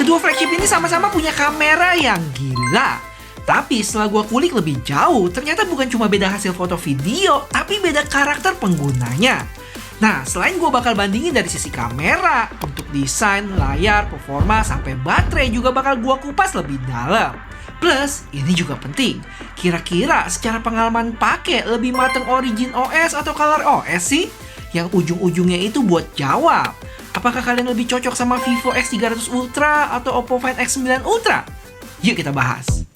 Kedua flagship ini sama-sama punya kamera yang gila. Tapi setelah gue kulik lebih jauh, ternyata bukan cuma beda hasil foto video, tapi beda karakter penggunanya. Nah, selain gue bakal bandingin dari sisi kamera, untuk desain, layar, performa, sampai baterai juga bakal gue kupas lebih dalam. Plus, ini juga penting. Kira-kira secara pengalaman pakai lebih mateng Origin OS atau Color OS sih? Yang ujung-ujungnya itu buat jawab. Apakah kalian lebih cocok sama Vivo X300 Ultra atau Oppo Find X9 Ultra? Yuk kita bahas.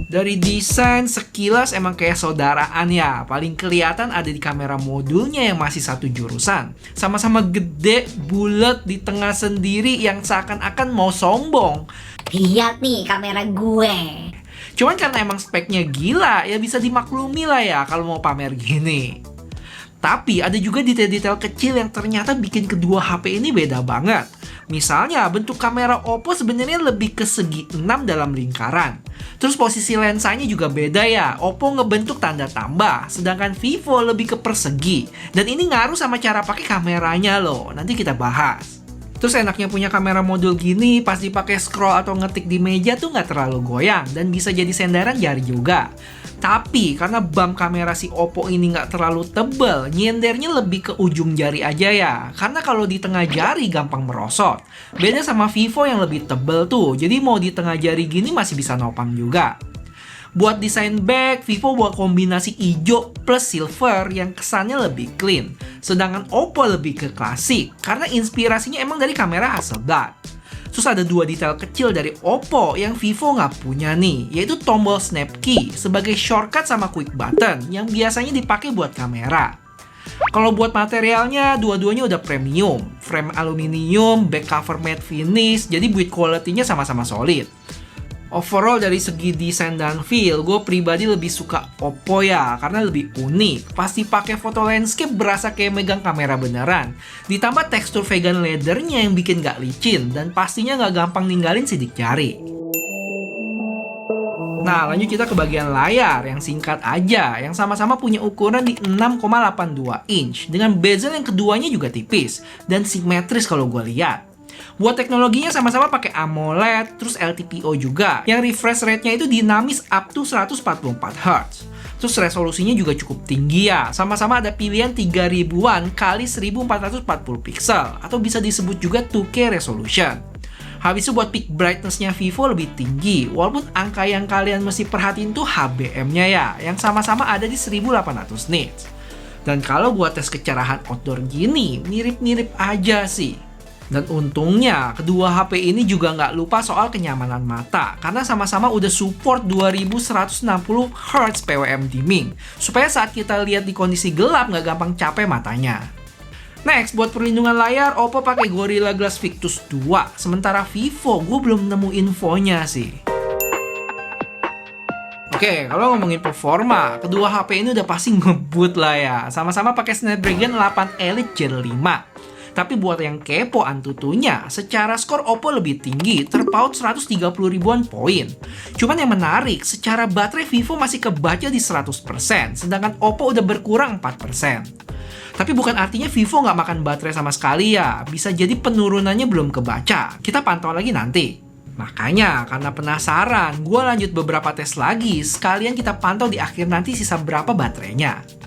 Dari desain sekilas emang kayak saudaraan ya. Paling kelihatan ada di kamera modulnya yang masih satu jurusan. Sama-sama gede, bulat di tengah sendiri yang seakan-akan mau sombong. Lihat nih kamera gue. Cuman karena emang speknya gila, ya bisa dimaklumi lah ya kalau mau pamer gini. Tapi ada juga detail-detail kecil yang ternyata bikin kedua HP ini beda banget. Misalnya bentuk kamera Oppo sebenarnya lebih ke segi 6 dalam lingkaran. Terus posisi lensanya juga beda ya. Oppo ngebentuk tanda tambah, sedangkan Vivo lebih ke persegi. Dan ini ngaruh sama cara pakai kameranya loh. Nanti kita bahas. Terus enaknya punya kamera modul gini, pas dipakai scroll atau ngetik di meja tuh nggak terlalu goyang dan bisa jadi sandaran jari juga. Tapi karena bump kamera si Oppo ini nggak terlalu tebel, nyendernya lebih ke ujung jari aja ya. Karena kalau di tengah jari gampang merosot. Beda sama Vivo yang lebih tebel tuh, jadi mau di tengah jari gini masih bisa nopang juga. Buat desain back, Vivo buat kombinasi hijau plus silver yang kesannya lebih clean. Sedangkan Oppo lebih ke klasik, karena inspirasinya emang dari kamera Hasselblad. Terus ada dua detail kecil dari Oppo yang Vivo nggak punya nih, yaitu tombol snap key sebagai shortcut sama quick button yang biasanya dipakai buat kamera. Kalau buat materialnya, dua-duanya udah premium. Frame aluminium, back cover matte finish, jadi build quality-nya sama-sama solid. Overall dari segi desain dan feel, gue pribadi lebih suka Oppo ya, karena lebih unik. Pasti pakai foto landscape berasa kayak megang kamera beneran. Ditambah tekstur vegan leathernya yang bikin gak licin, dan pastinya gak gampang ninggalin sidik jari. Nah, lanjut kita ke bagian layar yang singkat aja, yang sama-sama punya ukuran di 6,82 inch, dengan bezel yang keduanya juga tipis, dan simetris kalau gue lihat. Buat teknologinya sama-sama pakai AMOLED, terus LTPO juga, yang refresh rate-nya itu dinamis up to 144Hz. Terus resolusinya juga cukup tinggi ya, sama-sama ada pilihan 3000-an kali 1440 pixel, atau bisa disebut juga 2K resolution. Habis itu buat peak brightness-nya Vivo lebih tinggi, walaupun angka yang kalian mesti perhatiin tuh HBM-nya ya, yang sama-sama ada di 1800 nits. Dan kalau buat tes kecerahan outdoor gini, mirip-mirip aja sih. Dan untungnya, kedua HP ini juga nggak lupa soal kenyamanan mata, karena sama-sama udah support 2160Hz PWM dimming, supaya saat kita lihat di kondisi gelap nggak gampang capek matanya. Next, buat perlindungan layar, Oppo pakai Gorilla Glass Victus 2, sementara Vivo gue belum nemu infonya sih. Oke, kalau ngomongin performa, kedua HP ini udah pasti ngebut lah ya, sama-sama pakai Snapdragon 8 Elite Gen 5. Tapi buat yang kepo antutunya, secara skor Oppo lebih tinggi, terpaut 130 ribuan poin. Cuman yang menarik, secara baterai Vivo masih kebaca di 100%, sedangkan Oppo udah berkurang 4%. Tapi bukan artinya Vivo nggak makan baterai sama sekali ya, bisa jadi penurunannya belum kebaca. Kita pantau lagi nanti. Makanya, karena penasaran, gue lanjut beberapa tes lagi, sekalian kita pantau di akhir nanti sisa berapa baterainya.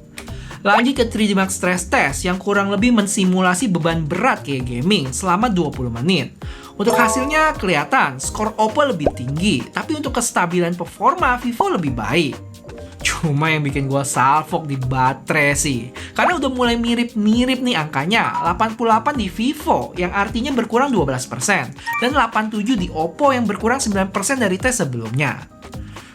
Lanjut ke 3D Max Stress Test yang kurang lebih mensimulasi beban berat kayak gaming selama 20 menit. Untuk hasilnya kelihatan skor Oppo lebih tinggi, tapi untuk kestabilan performa Vivo lebih baik. Cuma yang bikin gue salfok di baterai sih, karena udah mulai mirip-mirip nih angkanya. 88 di Vivo yang artinya berkurang 12%, dan 87 di Oppo yang berkurang 9% dari tes sebelumnya.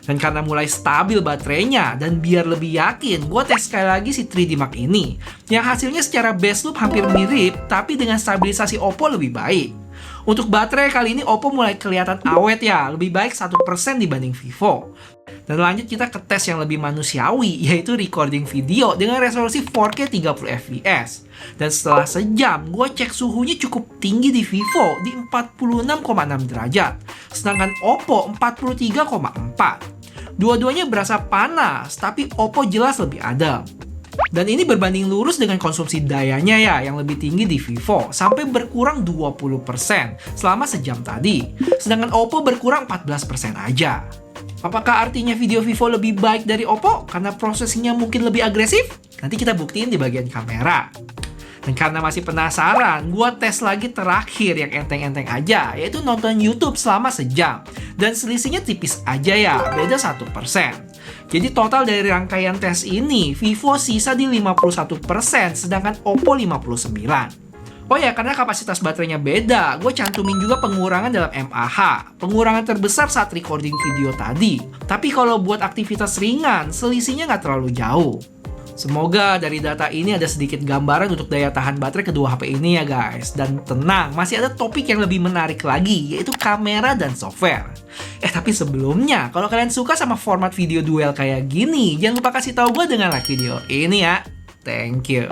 Dan karena mulai stabil baterainya, dan biar lebih yakin, gue tes sekali lagi si 3D Mark ini. Yang hasilnya secara base loop hampir mirip, tapi dengan stabilisasi Oppo lebih baik. Untuk baterai kali ini Oppo mulai kelihatan awet ya, lebih baik 1% dibanding Vivo. Dan lanjut kita ke tes yang lebih manusiawi, yaitu recording video dengan resolusi 4K 30fps. Dan setelah sejam, gue cek suhunya cukup tinggi di Vivo di 46,6 derajat, sedangkan Oppo 43,4. Dua-duanya berasa panas, tapi Oppo jelas lebih adem. Dan ini berbanding lurus dengan konsumsi dayanya ya, yang lebih tinggi di Vivo, sampai berkurang 20% selama sejam tadi. Sedangkan Oppo berkurang 14% aja. Apakah artinya video Vivo lebih baik dari Oppo karena prosesinya mungkin lebih agresif? Nanti kita buktiin di bagian kamera. Dan karena masih penasaran, gua tes lagi terakhir yang enteng-enteng aja, yaitu nonton YouTube selama sejam. Dan selisihnya tipis aja ya, beda 1%. Jadi total dari rangkaian tes ini, Vivo sisa di 51%, sedangkan Oppo 59%. Oh ya, karena kapasitas baterainya beda, gue cantumin juga pengurangan dalam mAh. Pengurangan terbesar saat recording video tadi. Tapi kalau buat aktivitas ringan, selisihnya nggak terlalu jauh. Semoga dari data ini ada sedikit gambaran untuk daya tahan baterai kedua HP ini ya guys. Dan tenang, masih ada topik yang lebih menarik lagi, yaitu kamera dan software. Tapi sebelumnya, kalau kalian suka sama format video duel kayak gini, jangan lupa kasih tahu gue dengan like video ini ya. Thank you.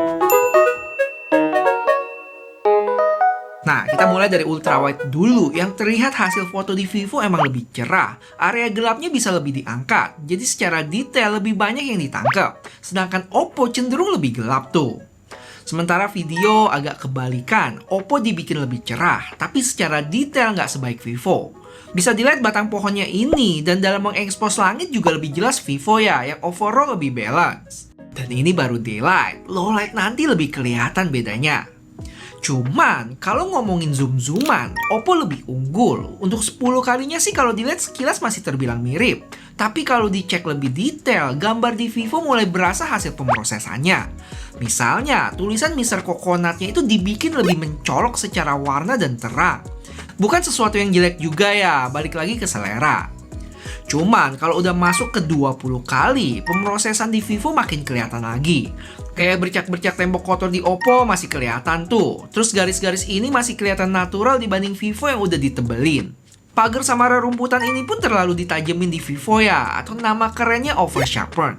Nah, kita mulai dari ultrawide dulu. Yang terlihat hasil foto di Vivo emang lebih cerah. Area gelapnya bisa lebih diangkat. Jadi secara detail lebih banyak yang ditangkap. Sedangkan Oppo cenderung lebih gelap tuh. Sementara video agak kebalikan. Oppo dibikin lebih cerah, tapi secara detail nggak sebaik Vivo. Bisa dilihat batang pohonnya ini, dan dalam mengekspos langit juga lebih jelas Vivo ya, yang overall lebih balance. Dan ini baru daylight. Low light nanti lebih kelihatan bedanya. Cuman, kalau ngomongin zoom-zooman, Oppo lebih unggul. Untuk 10 kalinya sih kalau dilihat sekilas masih terbilang mirip. Tapi kalau dicek lebih detail, gambar di Vivo mulai berasa hasil pemrosesannya. Misalnya, tulisan Mr. Coconutnya itu dibikin lebih mencolok secara warna dan terang. Bukan sesuatu yang jelek juga ya, balik lagi ke selera. Cuman kalau udah masuk ke 20 kali, pemrosesan di Vivo makin kelihatan lagi. Kayak bercak-bercak tembok kotor di Oppo masih kelihatan tuh. Terus garis-garis ini masih kelihatan natural dibanding Vivo yang udah ditebelin. Pagar sama rerumputan ini pun terlalu ditajemin di Vivo ya, atau nama kerennya oversharpen.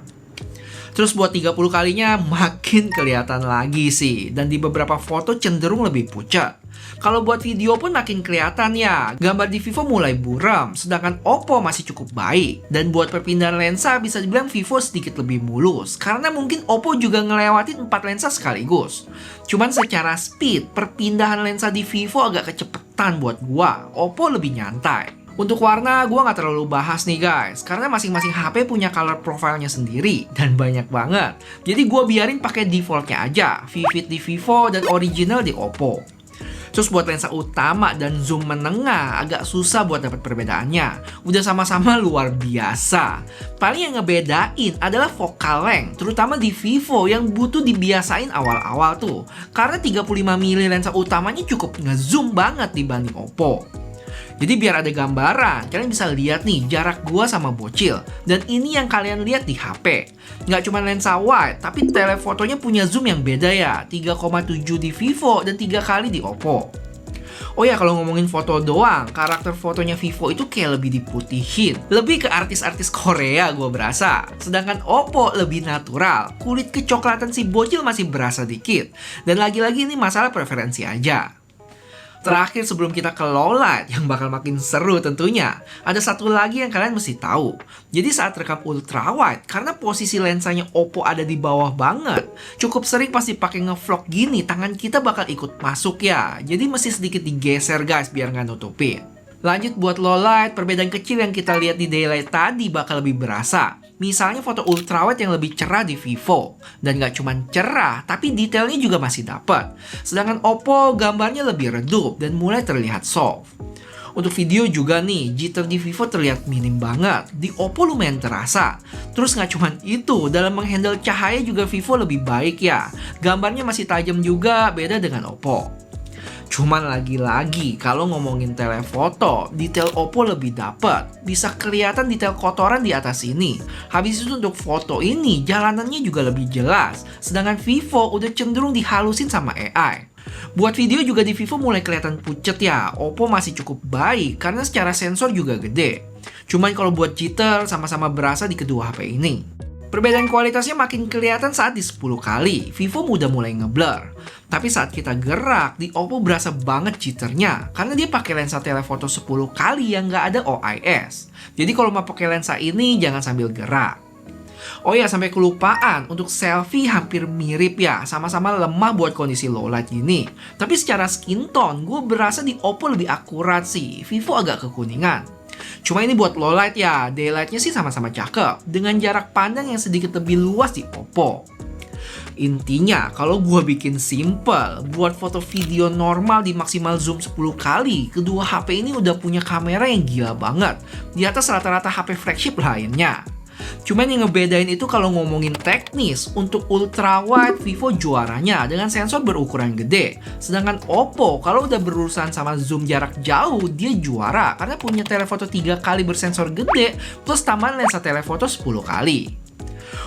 Terus buat 30 kalinya makin kelihatan lagi sih. Dan di beberapa foto cenderung lebih pucat. Kalau buat video pun makin kelihatan ya. Gambar di Vivo mulai buram, sedangkan Oppo masih cukup baik. Dan buat perpindahan lensa bisa dibilang Vivo sedikit lebih mulus. Karena mungkin Oppo juga ngelewatin 4 lensa sekaligus. Cuman secara speed, perpindahan lensa di Vivo agak kecepetan buat gua. Oppo lebih nyantai. Untuk warna, gue nggak terlalu bahas nih guys, karena masing-masing HP punya color profile-nya sendiri, dan banyak banget. Jadi gue biarin pakai default-nya aja, Vivid di Vivo dan original di Oppo. Terus buat lensa utama dan zoom menengah, agak susah buat dapat perbedaannya. Udah sama-sama luar biasa. Paling yang ngebedain adalah focal length, terutama di Vivo yang butuh dibiasain awal-awal tuh. Karena 35mm lensa utamanya cukup ngezoom banget dibanding Oppo. Jadi biar ada gambaran, kalian bisa lihat nih jarak gua sama bocil. Dan ini yang kalian lihat di HP. Nggak cuma lensa wide, tapi telefotonya punya zoom yang beda ya. 3,7 di Vivo dan 3 kali di Oppo. Oh ya, kalau ngomongin foto doang, karakter fotonya Vivo itu kayak lebih diputihin. Lebih ke artis-artis Korea gua berasa. Sedangkan Oppo lebih natural. Kulit kecoklatan si bocil masih berasa dikit. Dan lagi-lagi ini masalah preferensi aja. Terakhir sebelum kita ke low light yang bakal makin seru tentunya, ada satu lagi yang kalian mesti tahu. Jadi saat rekam ultra wide, karena posisi lensanya Oppo ada di bawah banget, cukup sering pasti pakai ngevlog gini, tangan kita bakal ikut masuk ya. Jadi mesti sedikit digeser guys biar nggak nutupin. Lanjut buat low light, perbedaan kecil yang kita lihat di daylight tadi bakal lebih berasa. Misalnya foto ultrawide yang lebih cerah di Vivo. Dan gak cuma cerah, tapi detailnya juga masih dapat. Sedangkan Oppo gambarnya lebih redup dan mulai terlihat soft. Untuk video juga nih, jitter di Vivo terlihat minim banget. Di Oppo lumayan terasa. Terus gak cuma itu, dalam menghandle cahaya juga Vivo lebih baik ya. Gambarnya masih tajam juga, beda dengan Oppo. Cuman lagi-lagi kalau ngomongin telefoto, detail Oppo lebih dapet. Bisa kelihatan detail kotoran di atas ini. Habis itu untuk foto ini, jalanannya juga lebih jelas. Sedangkan Vivo udah cenderung dihalusin sama AI. Buat video juga di Vivo mulai kelihatan pucet ya. Oppo masih cukup baik karena secara sensor juga gede. Cuman kalau buat jitter sama-sama berasa di kedua HP ini. Perbedaan kualitasnya makin kelihatan saat di 10 kali, Vivo udah mulai ngeblur. Tapi saat kita gerak, di Oppo berasa banget jitternya, karena dia pakai lensa telefoto 10 kali yang nggak ada OIS. Jadi kalau mau pakai lensa ini, jangan sambil gerak. Oh ya, sampai kelupaan, untuk selfie hampir mirip ya, sama-sama lemah buat kondisi low light ini. Tapi secara skin tone, gue berasa di Oppo lebih akurat sih, Vivo agak kekuningan. Cuma ini buat low light ya, daylightnya sih sama-sama cakep, dengan jarak pandang yang sedikit lebih luas di Oppo. Intinya, kalau gue bikin simple, buat foto video normal di maksimal zoom 10 kali, kedua HP ini udah punya kamera yang gila banget, di atas rata-rata HP flagship lainnya. Cuman yang ngebedain itu kalau ngomongin teknis, untuk ultra wide Vivo juaranya dengan sensor berukuran gede. Sedangkan Oppo kalau udah berurusan sama zoom jarak jauh, dia juara karena punya telefoto 3 kali bersensor gede plus tambahan lensa telefoto 10 kali.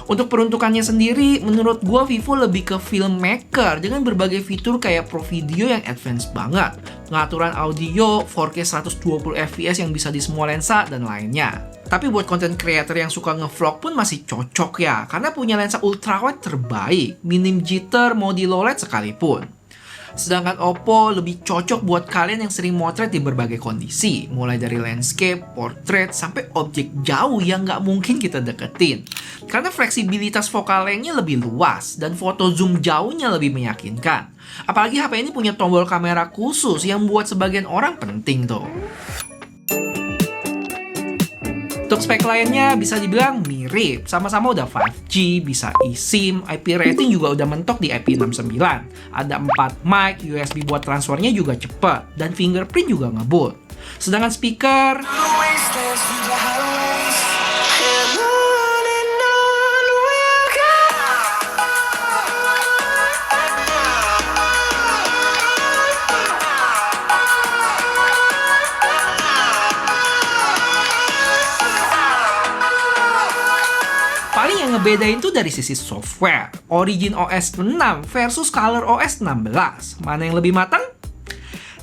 Untuk peruntukannya sendiri, menurut gua Vivo lebih ke filmmaker dengan berbagai fitur kayak Pro Video yang advance banget, pengaturan audio, 4K 120 fps yang bisa di semua lensa, dan lainnya. Tapi buat content creator yang suka ngevlog pun masih cocok ya, karena punya lensa ultrawide terbaik, minim jitter mau di low light sekalipun. Sedangkan Oppo lebih cocok buat kalian yang sering motret di berbagai kondisi, mulai dari landscape, portrait, sampai objek jauh yang nggak mungkin kita deketin. Karena fleksibilitas focal length-nya lebih luas dan foto zoom jauhnya lebih meyakinkan. Apalagi HP ini punya tombol kamera khusus yang buat sebagian orang penting tuh. Untuk spek lainnya bisa dibilang mirip, sama-sama udah 5G, bisa eSIM, IP rating juga udah mentok di IP69. Ada 4 mic, USB buat transfernya juga cepet, dan fingerprint juga ngebut. Sedangkan speaker, paling yang ngebedain tuh dari sisi software, Origin OS 6 versus Color OS 16. Mana yang lebih matang?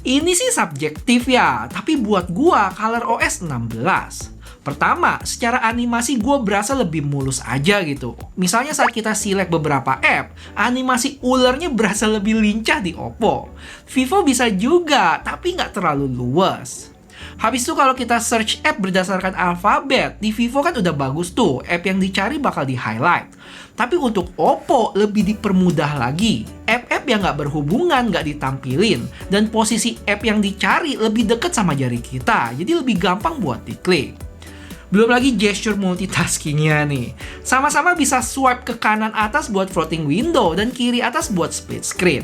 Ini sih subjektif ya, tapi buat gua Color OS 16. Pertama, secara animasi gua berasa lebih mulus aja gitu. Misalnya saat kita select beberapa app, animasi ulernya berasa lebih lincah di Oppo. Vivo bisa juga, tapi nggak terlalu luas. Habis itu kalau kita search app berdasarkan alfabet, di Vivo kan udah bagus tuh, app yang dicari bakal di highlight. Tapi untuk Oppo lebih dipermudah lagi. App-app yang nggak berhubungan nggak ditampilin, dan posisi app yang dicari lebih deket sama jari kita, jadi lebih gampang buat diklik. Belum lagi gesture multitaskingnya nih. Sama-sama bisa swipe ke kanan atas buat floating window dan kiri atas buat split screen.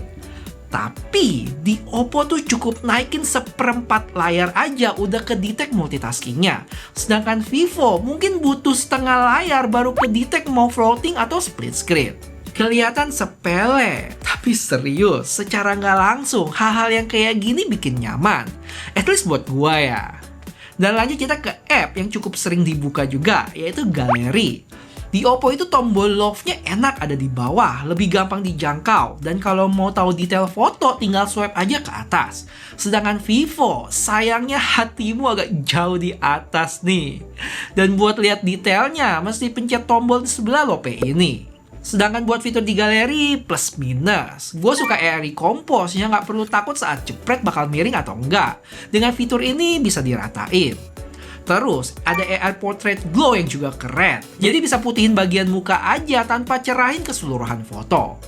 Tapi di Oppo tuh cukup naikin 1/4 layar aja udah kedetek multitaskingnya. Sedangkan Vivo mungkin butuh setengah layar baru kedetek mau floating atau split screen. Kelihatan sepele, tapi serius, secara nggak langsung hal-hal yang kayak gini bikin nyaman. At least buat gua ya. Dan lanjut kita ke app yang cukup sering dibuka juga, yaitu galeri. Di Oppo itu tombol love-nya enak ada di bawah, lebih gampang dijangkau. Dan kalau mau tahu detail foto, tinggal swipe aja ke atas. Sedangkan Vivo, sayangnya hatimu agak jauh di atas nih. Dan buat lihat detailnya, mesti pencet tombol di sebelah lope ini. Sedangkan buat fitur di galeri, plus minus. Gue suka AI Recompose yang nggak perlu takut saat jepret bakal miring atau enggak. Dengan fitur ini bisa diratain. Terus, ada AI Portrait Glow yang juga keren. Jadi bisa putihin bagian muka aja tanpa cerahin keseluruhan foto.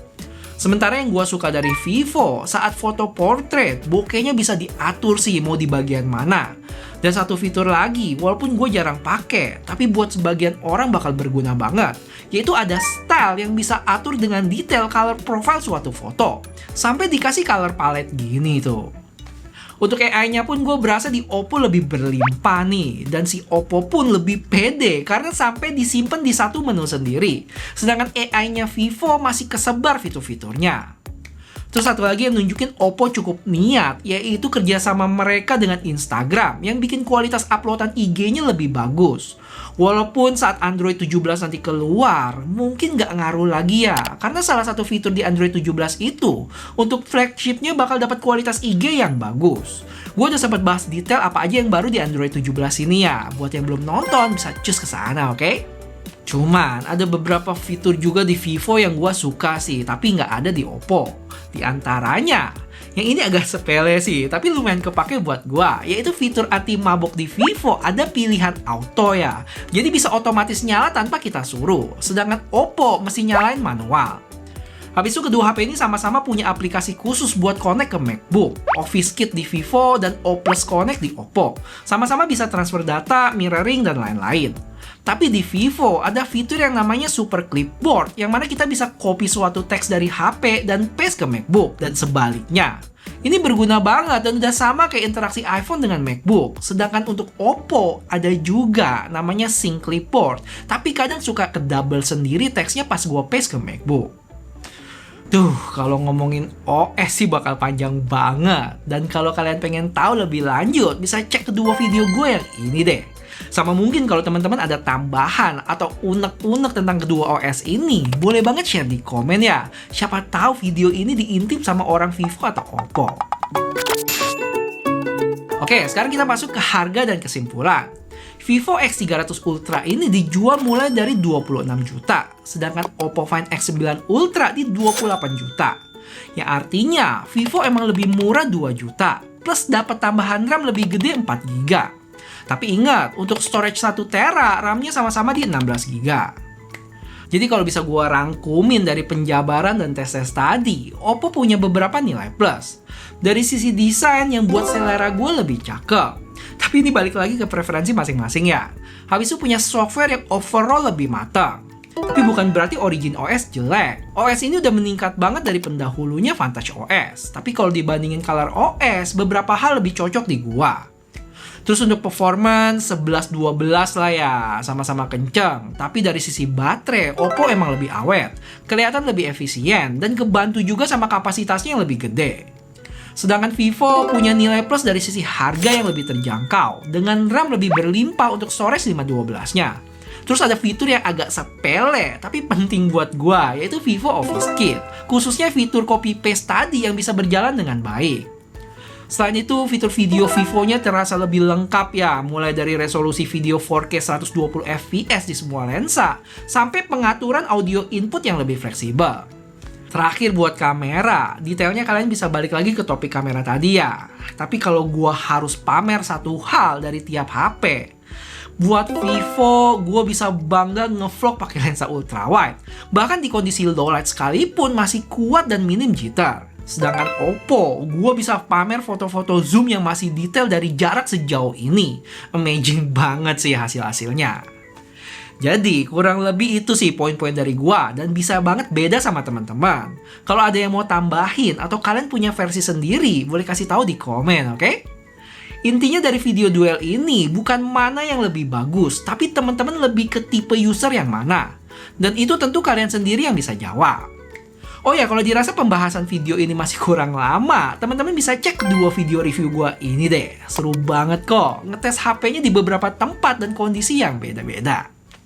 Sementara yang gue suka dari Vivo, saat foto portrait, bokehnya bisa diatur sih mau di bagian mana. Dan satu fitur lagi, walaupun gue jarang pakai, tapi buat sebagian orang bakal berguna banget, yaitu ada style yang bisa atur dengan detail color profile suatu foto. Sampai dikasih color palette gini tuh. Untuk AI-nya pun gue berasa di Oppo lebih berlimpah nih. Dan si Oppo pun lebih pede karena sampai disimpan di satu menu sendiri. Sedangkan AI-nya Vivo masih kesebar fitur-fiturnya. Terus satu lagi yang nunjukin Oppo cukup niat, yaitu kerjasama mereka dengan Instagram yang bikin kualitas uploadan IG-nya lebih bagus. Walaupun saat Android 17 nanti keluar, mungkin nggak ngaruh lagi ya. Karena salah satu fitur di Android 17 itu, untuk flagship-nya bakal dapat kualitas IG yang bagus. Gue udah sempat bahas detail apa aja yang baru di Android 17 ini ya. Buat yang belum nonton, bisa cus ke sana, oke? Cuman, ada beberapa fitur juga di Vivo yang gue suka sih, tapi nggak ada di Oppo. Di antaranya, Yang ini agak sepele sih, tapi lumayan kepake buat gua, yaitu fitur anti mabok di Vivo ada pilihan auto ya. Jadi bisa otomatis nyala tanpa kita suruh, sedangkan Oppo mesti nyalain manual. Habis itu kedua HP ini sama-sama punya aplikasi khusus buat connect ke MacBook, Office Kit di Vivo dan O+ Connect di Oppo. Sama-sama bisa transfer data, mirroring, dan lain-lain. Tapi di Vivo ada fitur yang namanya Super Clipboard, yang mana kita bisa copy suatu teks dari HP dan paste ke MacBook, dan sebaliknya. Ini berguna banget dan udah sama kayak interaksi iPhone dengan MacBook. Sedangkan untuk Oppo ada juga namanya Sync Clipboard, tapi kadang suka ke double sendiri teksnya pas gua paste ke MacBook. Duh, kalau ngomongin OS sih bakal panjang banget. Dan kalau kalian pengen tahu lebih lanjut, bisa cek kedua video gue yang ini deh. Sama mungkin kalau teman-teman ada tambahan atau unek-unek tentang kedua OS ini, boleh banget share di komen ya. Siapa tahu video ini diintip sama orang Vivo atau Oppo. Oke, sekarang kita masuk ke harga dan kesimpulan. Vivo X300 Ultra ini dijual mulai dari 26 juta, sedangkan Oppo Find X9 Ultra di 28 juta. Yang artinya Vivo emang lebih murah 2 juta, plus dapat tambahan RAM lebih gede 4 GB. Tapi ingat, untuk storage 1 tera, RAM-nya sama-sama di 16 GB. Jadi kalau bisa gua rangkumin dari penjabaran dan tes-tes tadi, Oppo punya beberapa nilai plus. Dari sisi desain yang buat selera gue lebih cakep. Tapi ini balik lagi ke preferensi masing-masing ya. Habis itu punya software yang overall lebih matang. Tapi bukan berarti Origin OS jelek. OS ini udah meningkat banget dari pendahulunya Vantage OS. Tapi kalau dibandingin Color OS, beberapa hal lebih cocok di gua. Terus untuk performance 11-12 lah ya, sama-sama kenceng. Tapi dari sisi baterai, Oppo emang lebih awet. Kelihatan lebih efisien dan kebantu juga sama kapasitasnya yang lebih gede. Sedangkan Vivo punya nilai plus dari sisi harga yang lebih terjangkau, dengan RAM lebih berlimpah untuk storage 512-nya. Terus ada fitur yang agak sepele, tapi penting buat gua, yaitu Vivo Office Kit. Khususnya fitur copy paste tadi yang bisa berjalan dengan baik. Selain itu, fitur video Vivo-nya terasa lebih lengkap ya, mulai dari resolusi video 4K 120 fps di semua lensa, sampai pengaturan audio input yang lebih fleksibel. Terakhir buat kamera, detailnya kalian bisa balik lagi ke topik kamera tadi ya. Tapi kalau gua harus pamer satu hal dari tiap HP, buat Vivo, gua bisa bangga ngevlog pakai lensa ultrawide. Bahkan di kondisi low light sekalipun masih kuat dan minim jitter. Sedangkan Oppo, gua bisa pamer foto-foto zoom yang masih detail dari jarak sejauh ini. Amazing banget sih hasil-hasilnya. Jadi kurang lebih itu sih poin-poin dari gua dan bisa banget beda sama teman-teman. Kalau ada yang mau tambahin atau kalian punya versi sendiri, boleh kasih tahu di komen, oke? Intinya dari video duel ini bukan mana yang lebih bagus, tapi teman-teman lebih ke tipe user yang mana. Dan itu tentu kalian sendiri yang bisa jawab. Oh ya, kalau dirasa pembahasan video ini masih kurang lama, teman-teman bisa cek kedua video review gua ini deh. Seru banget kok, ngetes HP-nya di beberapa tempat dan kondisi yang beda-beda.